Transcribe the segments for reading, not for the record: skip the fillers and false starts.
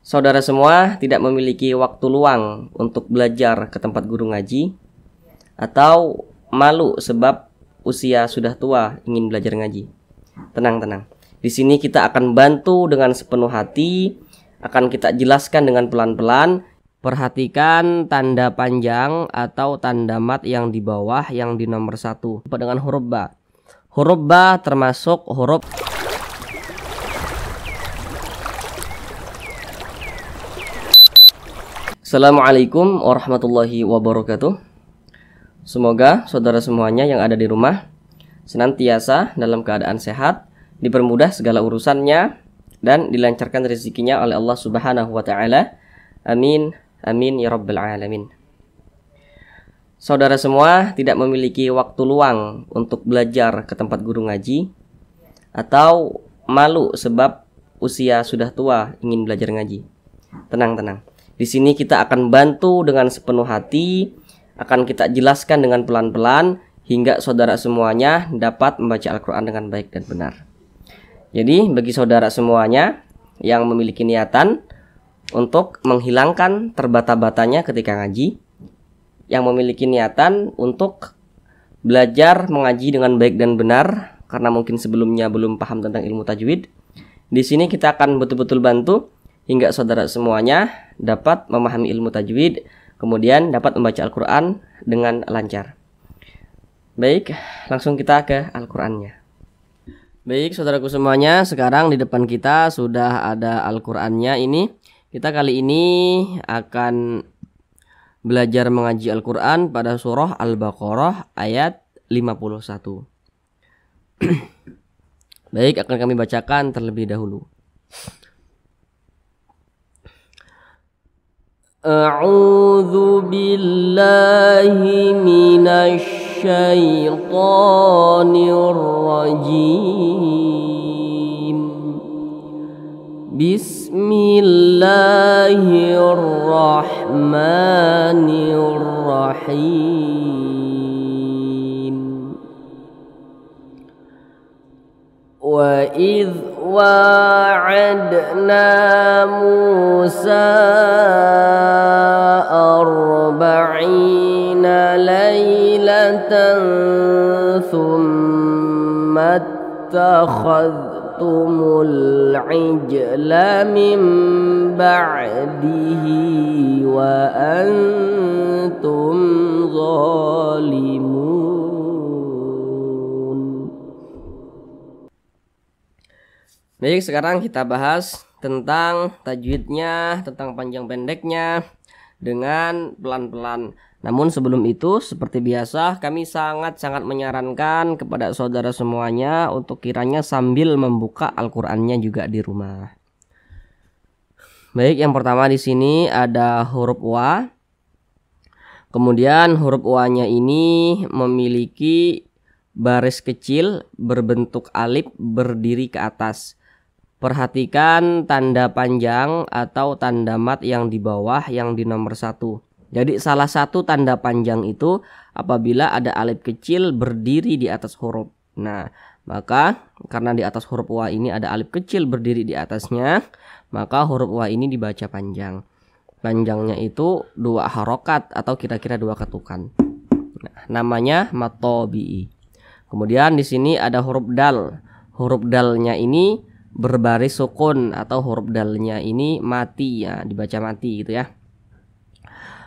Saudara semua tidak memiliki waktu luang untuk belajar ke tempat guru ngaji, atau malu sebab usia sudah tua ingin belajar ngaji. Tenang. Di sini kita akan bantu dengan sepenuh hati, akan kita jelaskan dengan pelan-pelan. Perhatikan tanda panjang atau tanda mat yang di bawah yang di nomor 1 dengan huruf ba. Huruf ba termasuk huruf Assalamualaikum warahmatullahi wabarakatuh. Semoga saudara semuanya yang ada di rumah senantiasa dalam keadaan sehat, dipermudah segala urusannya, dan dilancarkan rezekinya oleh Allah Subhanahu wa taala. Amin, amin ya rabbal alamin. Saudara semua tidak memiliki waktu luang untuk belajar ke tempat guru ngaji, atau malu sebab usia sudah tua ingin belajar ngaji. Tenang. Di sini kita akan bantu dengan sepenuh hati, akan kita jelaskan dengan pelan-pelan hingga saudara semuanya dapat membaca Al-Quran dengan baik dan benar. Jadi bagi saudara semuanya yang memiliki niatan untuk menghilangkan terbata-batanya ketika ngaji, yang memiliki niatan untuk belajar mengaji dengan baik dan benar karena mungkin sebelumnya belum paham tentang ilmu tajwid, di sini kita akan betul-betul bantu hingga saudara semuanya dapat memahami ilmu tajwid, kemudian dapat membaca Al-Quran dengan lancar. Baik, langsung kita ke Al-Qurannya. Baik saudaraku semuanya, sekarang di depan kita sudah ada Al-Qurannya. Ini kita kali ini akan belajar mengaji Al-Quran pada surah Al-Baqarah ayat 51. Baik, akan kami bacakan terlebih dahulu. A'udzu billahi minasy syaithanir rajim. Bismillahirrahmanirrahim. Wa idh wa'adna Musa arba'ina laylatan thumma attakhadhtumul ijla min ba'dihi wa antum zalimun. Baik, sekarang kita bahas tentang tajwidnya, tentang panjang pendeknya dengan pelan-pelan. Namun sebelum itu, seperti biasa, kami sangat-sangat menyarankan kepada saudara semuanya untuk kiranya sambil membuka Al-Qur'annya juga di rumah. Baik, yang pertama di sini ada huruf wa. Kemudian huruf wa-nya ini memiliki baris kecil berbentuk alif berdiri ke atas. Perhatikan tanda panjang atau tanda mat yang di bawah yang di nomor 1. Jadi salah satu tanda panjang itu apabila ada alif kecil berdiri di atas huruf. Nah, maka karena di atas huruf wa ini ada alif kecil berdiri di atasnya, maka huruf wa ini dibaca panjang. Panjangnya itu 2 harokat atau kira-kira 2 ketukan. Nah, namanya mat tabi'i. Kemudian di sini ada huruf dal. Huruf dalnya ini berbaris sukun atau huruf dalnya ini mati, ya, dibaca mati gitu ya.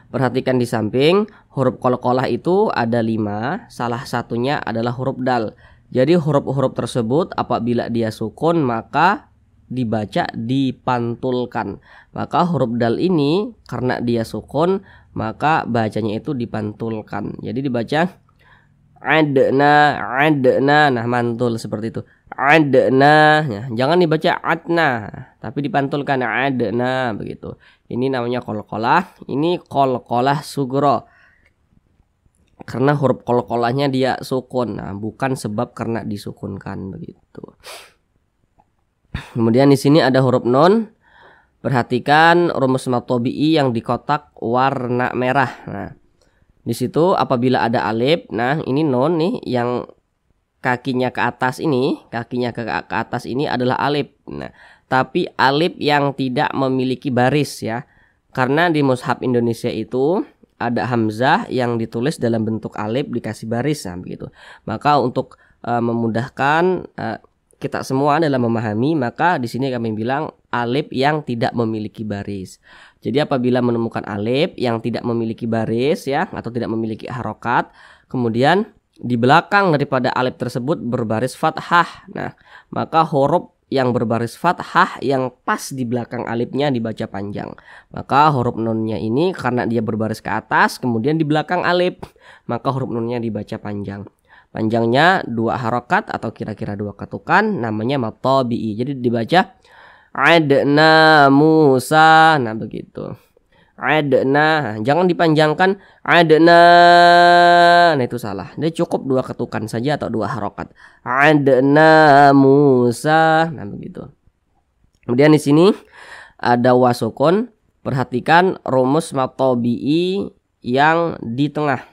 Perhatikan di samping huruf qalqalah itu ada 5, salah satunya adalah huruf dal. Jadi huruf-huruf tersebut apabila dia sukun maka dibaca dipantulkan. Maka huruf dal ini karena dia sukun maka bacanya itu dipantulkan. Jadi dibaca adna, nah mantul seperti itu. Adna, ya, jangan dibaca adna, tapi dipantulkan adna begitu. Ini namanya qalqalah, ini qalqalah sugro. Karena huruf qalqalahnya dia sukun, nah, bukan sebab karena disukunkan begitu. Kemudian di sini ada huruf nun. Perhatikan rumus mat tabi'i yang di kotak warna merah. Nah, di situ apabila ada alif, nah ini nun nih yang kakinya ke atas ini, kakinya ke atas ini adalah alif. Nah, tapi alif yang tidak memiliki baris ya. Karena di mushaf Indonesia itu ada hamzah yang ditulis dalam bentuk alif dikasih baris nah, begitu. Maka untuk memudahkan kita semua dalam memahami, maka di sini kami bilang alif yang tidak memiliki baris. Jadi apabila menemukan alif yang tidak memiliki baris ya atau tidak memiliki harokat, kemudian di belakang daripada alif tersebut berbaris fathah. Nah, maka huruf yang berbaris fathah yang pas di belakang alifnya dibaca panjang. Maka huruf nunnya ini karena dia berbaris ke atas kemudian di belakang alif, maka huruf nunnya dibaca panjang. Panjangnya 2 harokat atau kira-kira 2 ketukan, namanya mad tabi'i. Jadi dibaca adna Musa. Nah begitu. Adna, jangan dipanjangkan adna. Nah itu salah. Dia cukup 2 ketukan saja atau 2 harokat. Adna Musa. Nah begitu. Kemudian di sini ada wasukun. Perhatikan rumus mad tabi'i yang di tengah.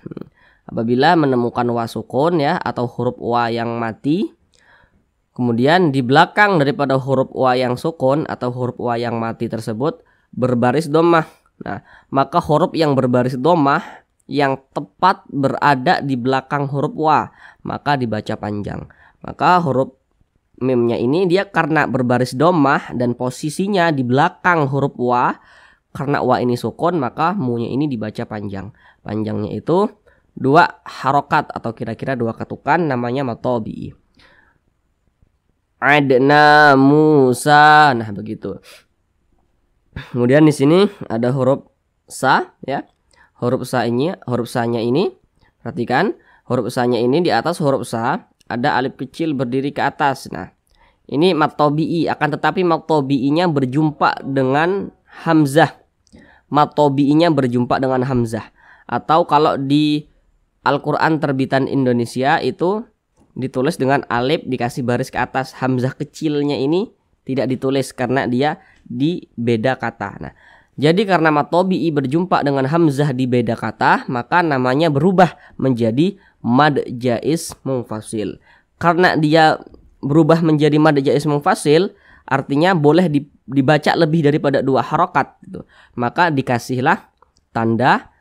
Apabila menemukan wasukun ya atau huruf wa yang mati, kemudian di belakang daripada huruf wa yang sukun atau huruf wa yang mati tersebut berbaris dhammah. Nah, maka huruf yang berbaris dhammah yang tepat berada di belakang huruf wa, maka dibaca panjang. Maka huruf mimnya ini dia karena berbaris dhammah dan posisinya di belakang huruf wa, karena wa ini sukun maka mu-nya ini dibaca panjang. Panjangnya itu 2 harokat atau kira-kira 2 ketukan, namanya mad tabi'i. Adna Musa. Nah begitu. Kemudian di sini ada huruf sa ya. Huruf sa-nya ini perhatikan, huruf sa-nya ini di atas huruf sa ada alif kecil berdiri ke atas. Nah, ini mad tabi'i, akan tetapi mad tabi'inya berjumpa dengan hamzah. Mad tabi'inya berjumpa dengan hamzah. Atau kalau di Al-Quran terbitan Indonesia itu ditulis dengan alif dikasih baris ke atas. Hamzah kecilnya ini tidak ditulis karena dia di beda kata. Nah, jadi karena mad tabi'i berjumpa dengan hamzah di beda kata, maka namanya berubah menjadi mad jaiz munfasil. Karena dia berubah menjadi mad jaiz munfasil, artinya boleh dibaca lebih daripada 2 harokat gitu. Maka dikasihlah tanda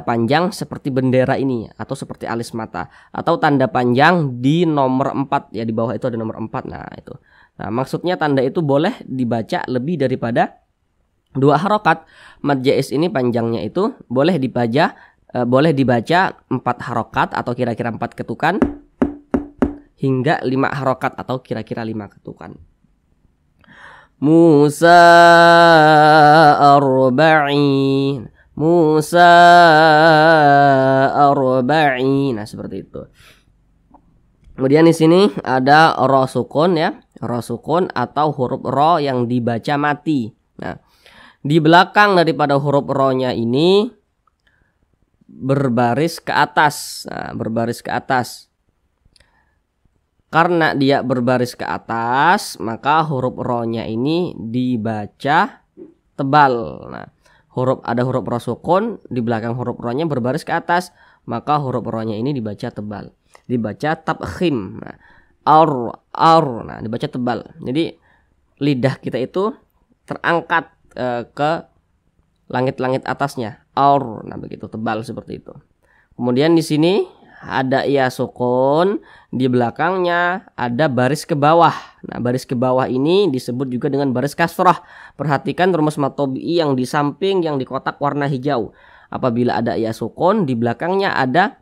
panjang seperti bendera ini atau seperti alis mata, atau tanda panjang di nomor 4 ya, di bawah itu ada nomor 4. Nah itu. Nah maksudnya tanda itu boleh dibaca lebih daripada 2 harokat. Mad jaiz ini panjangnya itu boleh dibaca 4 harokat atau kira-kira 4 ketukan hingga 5 harokat atau kira-kira 5 ketukan. Musa arba'in, Musa arba'in. Nah seperti itu. Kemudian di sini ada ro sukun ya, ro sukun atau huruf ro yang dibaca mati. Nah, di belakang daripada huruf ro-nya ini berbaris ke atas. Nah, berbaris ke atas. Karena dia berbaris ke atas, maka huruf ro-nya ini dibaca tebal. Nah, ada huruf ro sukun di belakang huruf ro-nya berbaris ke atas, maka huruf ro-nya ini dibaca tebal, dibaca tabkhim. Nah, nah dibaca tebal. Jadi lidah kita itu terangkat ke langit-langit atasnya. Nah begitu, tebal seperti itu. Kemudian di sini ada ya sukun, di belakangnya ada baris ke bawah. Nah, baris ke bawah ini disebut juga dengan baris kasrah. Perhatikan rumus mad tabi'i yang di samping yang di kotak warna hijau. Apabila ada ya sukun, di belakangnya ada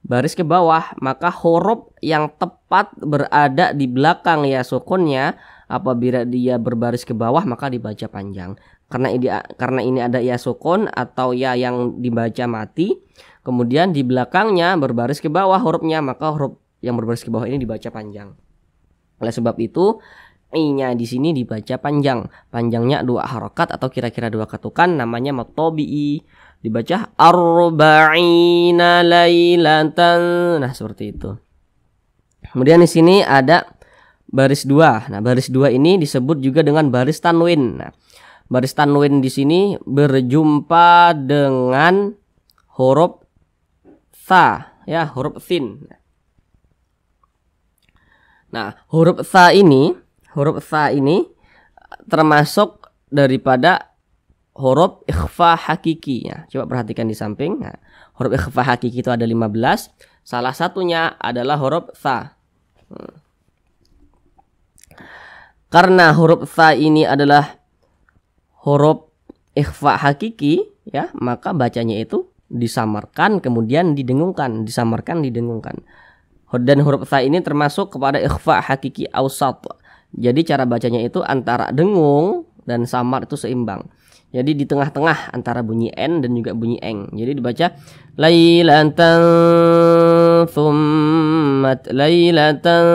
baris ke bawah, maka huruf yang tepat berada di belakang ya sukunnya apabila dia berbaris ke bawah maka dibaca panjang. Karena ini ada ya sukun atau ya yang dibaca mati, kemudian di belakangnya berbaris ke bawah hurufnya, maka huruf yang berbaris ke bawah ini dibaca panjang. Oleh sebab itu i-nya di sini dibaca panjang. Panjangnya 2 harokat atau kira-kira 2 ketukan, namanya mad tabi'i. Dibaca arba'ina lailatan. Nah, seperti itu. Kemudian di sini ada baris 2. Nah, baris 2 ini disebut juga dengan baris tanwin. Nah, baris tanwin di sini berjumpa dengan huruf tha, ya, huruf thin. Nah, huruf tha ini termasuk daripada huruf ikhfa hakiki ya. Coba perhatikan di samping. Nah, huruf ikhfa hakiki itu ada 15. Salah satunya adalah huruf tha. Karena huruf tha ini adalah huruf ikhfa hakiki ya, maka bacanya itu disamarkan kemudian didengungkan, disamarkan didengungkan. Dan huruf tha ini termasuk kepada ikhfa hakiki awsat. Jadi cara bacanya itu antara dengung dan samar itu seimbang. Jadi di tengah-tengah antara bunyi n dan juga bunyi eng. Jadi dibaca lailatan thummat lailatan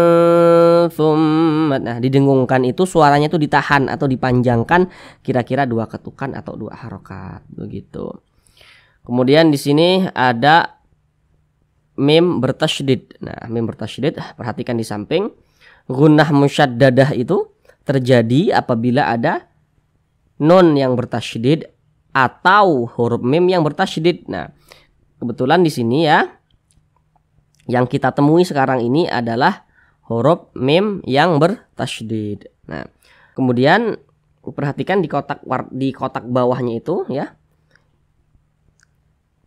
thummat. Nah, didengungkan itu suaranya itu ditahan atau dipanjangkan kira-kira 2 ketukan atau 2 harokat begitu. Kemudian di sini ada mim bertasydid. Nah, mim bertasydid perhatikan di samping. Gunnah musyaddadah itu terjadi apabila ada nun yang bertasydid atau huruf mim yang bertasydid. Nah, kebetulan di sini ya yang kita temui sekarang ini adalah huruf mim yang bertasydid. Nah, kemudian perhatikan di kotak bawahnya itu ya.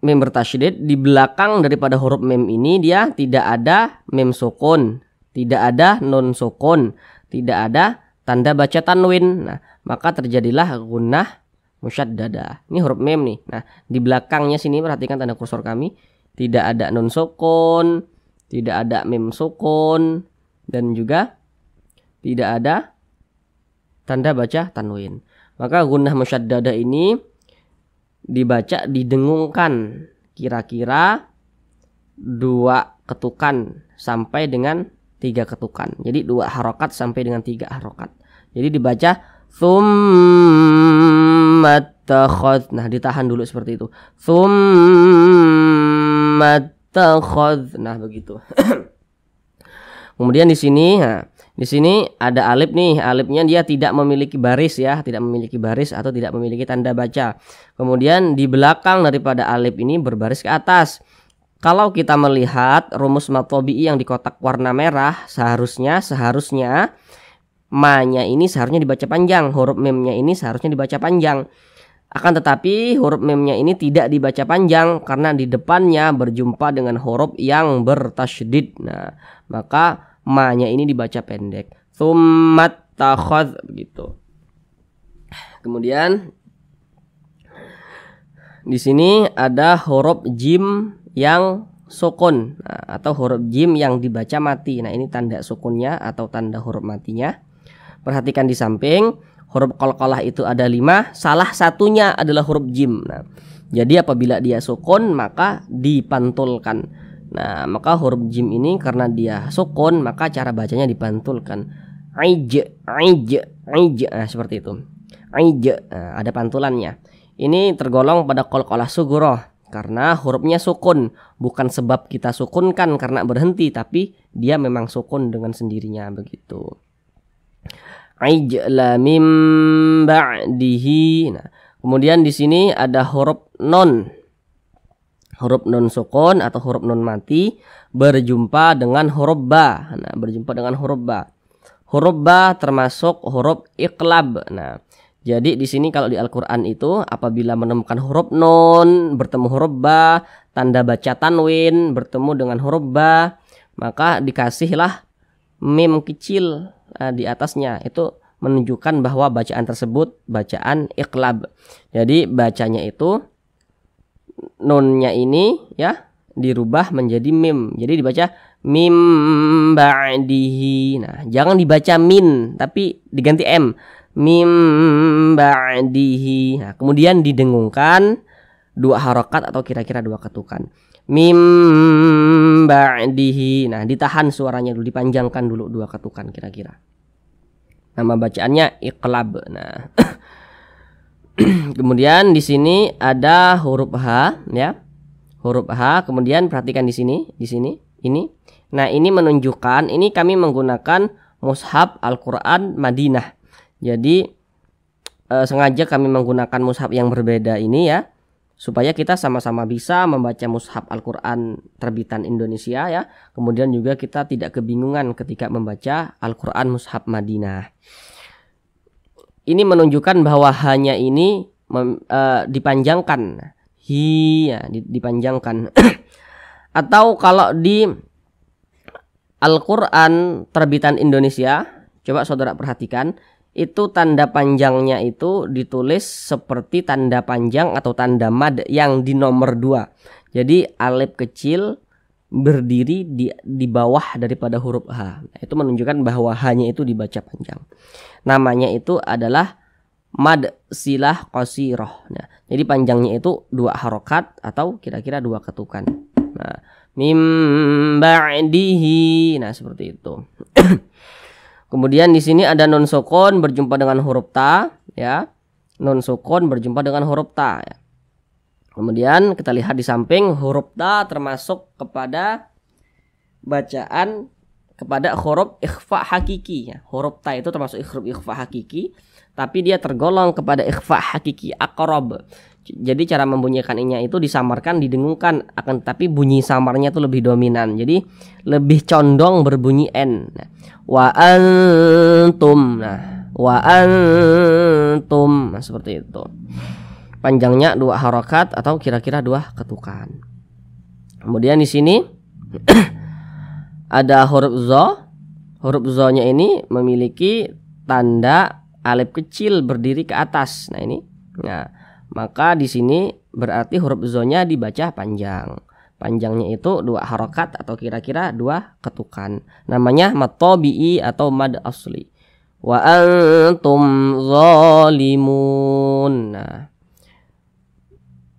Mim bertasydid, di belakang daripada huruf mim ini dia tidak ada mim sukun, tidak ada nun sukun, tidak ada tanda baca tanwin. Nah, maka terjadilah gunnah musyaddadah. Ini huruf mim nih. Nah, di belakangnya sini perhatikan tanda kursor kami, tidak ada nun sukun, tidak ada mim sukun, dan juga tidak ada tanda baca tanwin. Maka gunnah musyaddadah ini dibaca didengungkan kira-kira 2 ketukan sampai dengan 3 ketukan. Jadi 2 harokat sampai dengan 3 harokat. Jadi dibaca tsummattakhadh. Nah, ditahan dulu seperti itu. Tsummattakhadh. Nah, begitu. Kemudian di sini, nah, di sini ada alif nih. Alifnya dia tidak memiliki baris ya, tidak memiliki baris atau tidak memiliki tanda baca. Kemudian di belakang daripada alif ini berbaris ke atas. Kalau kita melihat rumus mad tabi'i yang di kotak warna merah, seharusnya ma-nya ini seharusnya dibaca panjang, huruf mim-nya ini seharusnya dibaca panjang. Akan tetapi huruf mim-nya ini tidak dibaca panjang karena di depannya berjumpa dengan huruf yang bertasydid. Nah, maka ma-nya ini dibaca pendek. Tsummattakhadh begitu. Kemudian di sini ada huruf jim yang sukun, nah, atau huruf jim yang dibaca mati. Nah, ini tanda sukunnya atau tanda huruf matinya. Perhatikan di samping, huruf qalqalah itu ada 5, salah satunya adalah huruf jim. Nah, jadi apabila dia sukun maka dipantulkan. Nah, maka huruf jim ini karena dia sukun maka cara bacanya dipantulkan. Aij. Nah, seperti itu. Aij. Nah, ada pantulannya. Ini tergolong pada qalqalah sughra karena hurufnya sukun, bukan sebab kita sukunkan karena berhenti, tapi dia memang sukun dengan sendirinya begitu. Aijla mim ba'dihi. Nah, kemudian di sini ada huruf non. Huruf non sukun atau huruf non mati berjumpa dengan huruf ba. Nah, berjumpa dengan huruf ba. Huruf ba termasuk huruf iqlab. Nah, jadi di sini kalau di Al-Qur'an itu apabila menemukan huruf nun bertemu huruf ba, tanda baca tanwin bertemu dengan huruf ba, maka dikasihlah mim kecil di atasnya. Itu menunjukkan bahwa bacaan tersebut bacaan iqlab. Jadi bacanya itu nunnya ini ya dirubah menjadi mim. Jadi dibaca mim ba'dihi. Nah, jangan dibaca min tapi diganti m. Mim ba'dihi. Nah, kemudian didengungkan 2 harokat atau kira-kira 2 ketukan. Mim ba'dihi. Nah, ditahan suaranya dulu, dipanjangkan dulu 2 ketukan kira-kira. Nama bacaannya iqlab. Nah, kemudian di sini ada huruf H ya. Huruf H, kemudian perhatikan di sini, ini. Nah, ini menunjukkan ini kami menggunakan mushaf Al-Qur'an Madinah. Jadi sengaja kami menggunakan mushaf yang berbeda ini ya, supaya kita sama-sama bisa membaca mushaf Al-Qur'an terbitan Indonesia ya. Kemudian juga kita tidak kebingungan ketika membaca Al-Qur'an mushaf Madinah. ini menunjukkan bahwa hanya ini dipanjangkan. Hi ya, dipanjangkan. Atau kalau di Al-Quran terbitan Indonesia, coba saudara perhatikan, itu tanda panjangnya itu ditulis seperti tanda panjang atau tanda mad yang di nomor 2. Jadi alif kecil berdiri di bawah daripada huruf H. Itu menunjukkan bahwa hanya itu dibaca panjang. Namanya itu adalah mad silah qasirah. Nah, jadi panjangnya itu 2 harokat atau kira-kira 2 ketukan. Nah, mim ba'dihi. Nah, seperti itu. Kemudian di sini ada nun sukun berjumpa dengan huruf ta, ya. Nun sukun berjumpa dengan huruf ta, ya. Kemudian kita lihat di samping, huruf ta termasuk kepada bacaan kepada huruf ikhfa hakiki, ya. Huruf ta itu termasuk huruf ikhfa hakiki, tapi dia tergolong kepada ikhfa hakiki aqrab. Jadi cara membunyikan nya itu disamarkan, didengungkan, akan tetapi bunyi samarnya itu lebih dominan. Jadi lebih condong berbunyi n. Nah, wa antum. Nah, wa antum. Nah, seperti itu. Panjangnya 2 harokat atau kira-kira 2 ketukan. Kemudian di sini ada huruf zo. Huruf zo-nya ini memiliki tanda alif kecil berdiri ke atas. Nah, ini. Nah, maka di sini berarti huruf zo-nya dibaca panjang. Panjangnya itu 2 harokat atau kira-kira 2 ketukan. Namanya mad tabi'i atau mad asli. Wa antum zalimun. Nah,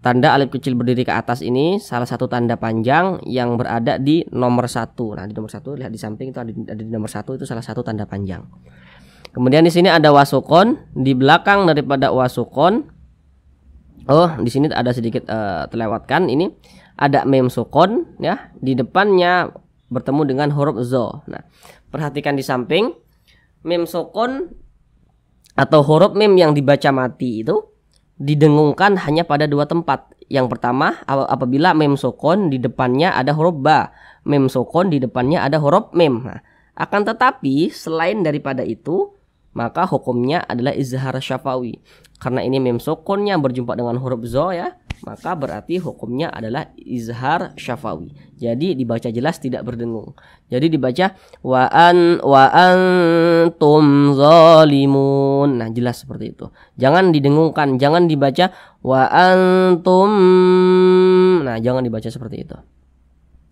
tanda alif kecil berdiri ke atas ini salah satu tanda panjang yang berada di nomor 1. Nah, di nomor 1 lihat di samping itu ada di nomor 1, itu salah satu tanda panjang. Kemudian di sini ada wasukon, di belakang daripada wasukon. Oh, di sini ada sedikit terlewatkan. Ini ada mem sukon, ya. Di depannya bertemu dengan huruf zo. Nah, perhatikan di samping mem sukon atau huruf mem yang dibaca mati itu didengungkan hanya pada 2 tempat. Yang pertama, apabila mem sukun di depannya ada huruf ba, mem sukun di depannya ada huruf mem. Nah, akan tetapi selain daripada itu, maka hukumnya adalah izhar syafawi. Karena ini mem sukunnya berjumpa dengan huruf zo, ya, maka berarti hukumnya adalah izhar syafawi. Jadi dibaca jelas, tidak berdengung. Jadi dibaca wa antum zalimun. Nah, jelas seperti itu. Jangan didengungkan, jangan dibaca wa antum. Nah, jangan dibaca seperti itu.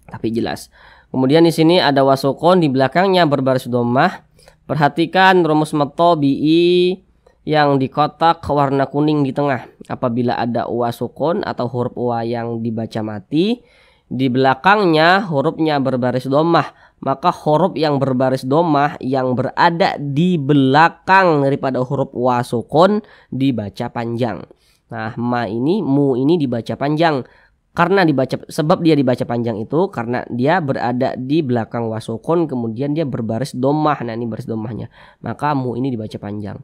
Tapi jelas. Kemudian di sini ada wasukun, di belakangnya berbaris dhammah. Perhatikan rumus mad tabi'i yang di kotak warna kuning di tengah. Apabila ada wa sukun atau huruf wa yang dibaca mati, di belakangnya hurufnya berbaris dhammah, maka huruf yang berbaris dhammah yang berada di belakang daripada huruf wa sukun dibaca panjang. Nah, mu ini dibaca panjang. Karena sebab dia dibaca panjang itu karena dia berada di belakang wasukun, kemudian dia berbaris dhammah. Nah, ini baris dhammahnya, maka mu ini dibaca panjang.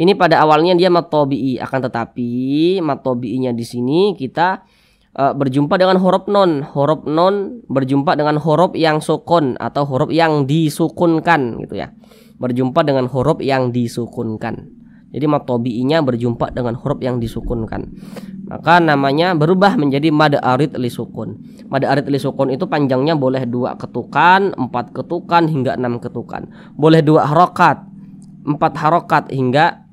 Ini pada awalnya dia mad tabi'i, akan tetapi mad tabi'inya di sini kita berjumpa dengan huruf non. Huruf non berjumpa dengan huruf yang sukun atau huruf yang disukunkan, gitu ya. Berjumpa dengan huruf yang disukunkan. Jadi mad tabi'inya berjumpa dengan huruf yang disukunkan, maka namanya berubah menjadi mad arid li sukun. Mad arid li sukun itu panjangnya boleh 2 ketukan, 4 ketukan hingga 6 ketukan. Boleh 2 harokat, 4 harokat hingga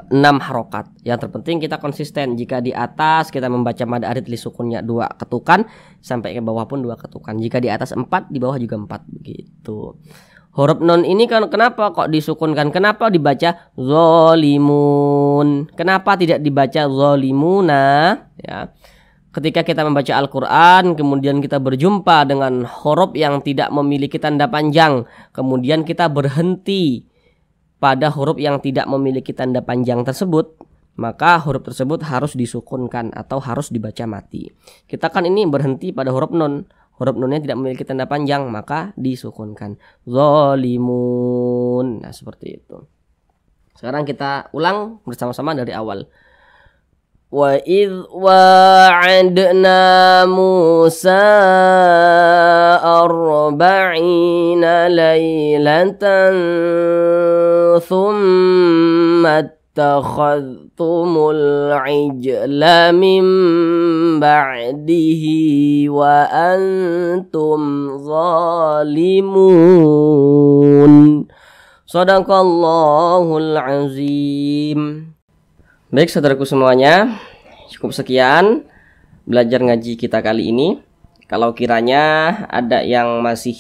6 harokat. Yang terpenting kita konsisten. Jika di atas kita membaca mad arid li sukunnya 2 ketukan, sampai ke bawah pun 2 ketukan. Jika di atas 4, di bawah juga 4, begitu. Huruf non ini kan kenapa kok disukunkan? Kenapa dibaca zalimun? Kenapa tidak dibaca zalimuna? Ya. Ketika kita membaca Al-Quran, kemudian kita berjumpa dengan huruf yang tidak memiliki tanda panjang, kemudian kita berhenti pada huruf yang tidak memiliki tanda panjang tersebut, maka huruf tersebut harus disukunkan atau harus dibaca mati. Kita kan ini berhenti pada huruf non. Huruf nunnya tidak memiliki tanda panjang, maka disukunkan. Zalimun. Nah, seperti itu. Sekarang kita ulang bersama-sama dari awal. وإذ واعدنا موسى 40 ليلة ثم اتخذتم العجل من بعده وأنتم ظالمون. Shadaqallahul azim. Baik saudaraku semuanya, cukup sekian belajar ngaji kita kali ini. Kalau kiranya ada yang masih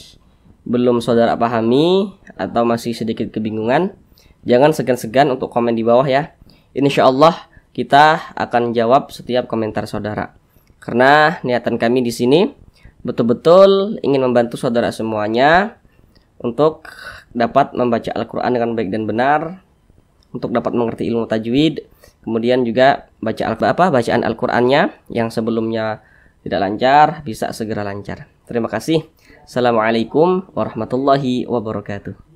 belum saudara pahami atau masih sedikit kebingungan, jangan segan-segan untuk komen di bawah ya. Insya Allah kita akan jawab setiap komentar saudara. Karena niatan kami di sini betul-betul ingin membantu saudara semuanya untuk dapat membaca Al-Quran dengan baik dan benar, untuk dapat mengerti ilmu tajwid, kemudian juga bacaan Al-Qur'annya yang sebelumnya tidak lancar bisa segera lancar. Terima kasih. Assalamualaikum warahmatullahi wabarakatuh.